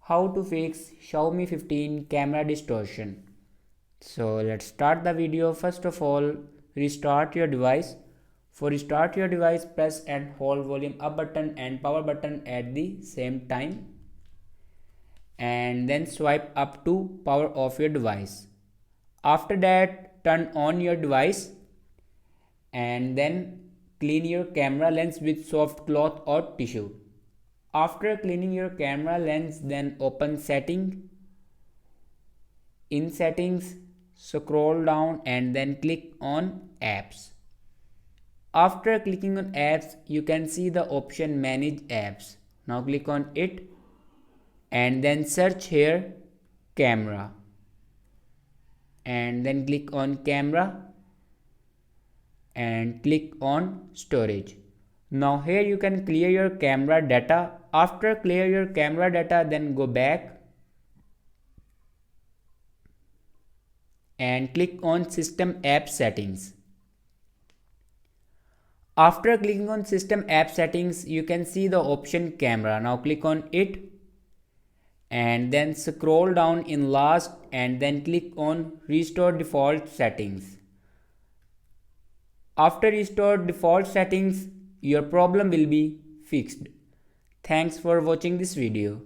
how to fix Xiaomi 15 camera distortion. So let's start the video. First of all, restart your device. For restart your device, press and hold volume up button and power button at the same time, and then swipe up to power off your device. After that, turn on your device and then clean your camera lens with soft cloth or tissue. After cleaning your camera lens, then open setting. In settings, scroll down and then click on apps. After clicking on apps, you can see the option manage apps. Now click on it and then search here camera, and then click on camera and click on storage. Now here you can clear your camera data. After clear your camera data, then go back and click on system app settings. After clicking on system app settings, you can see the option camera. Now click on it and then scroll down in last and then click on restore default settings. After restore default settings, your problem will be fixed. Thanks for watching this video.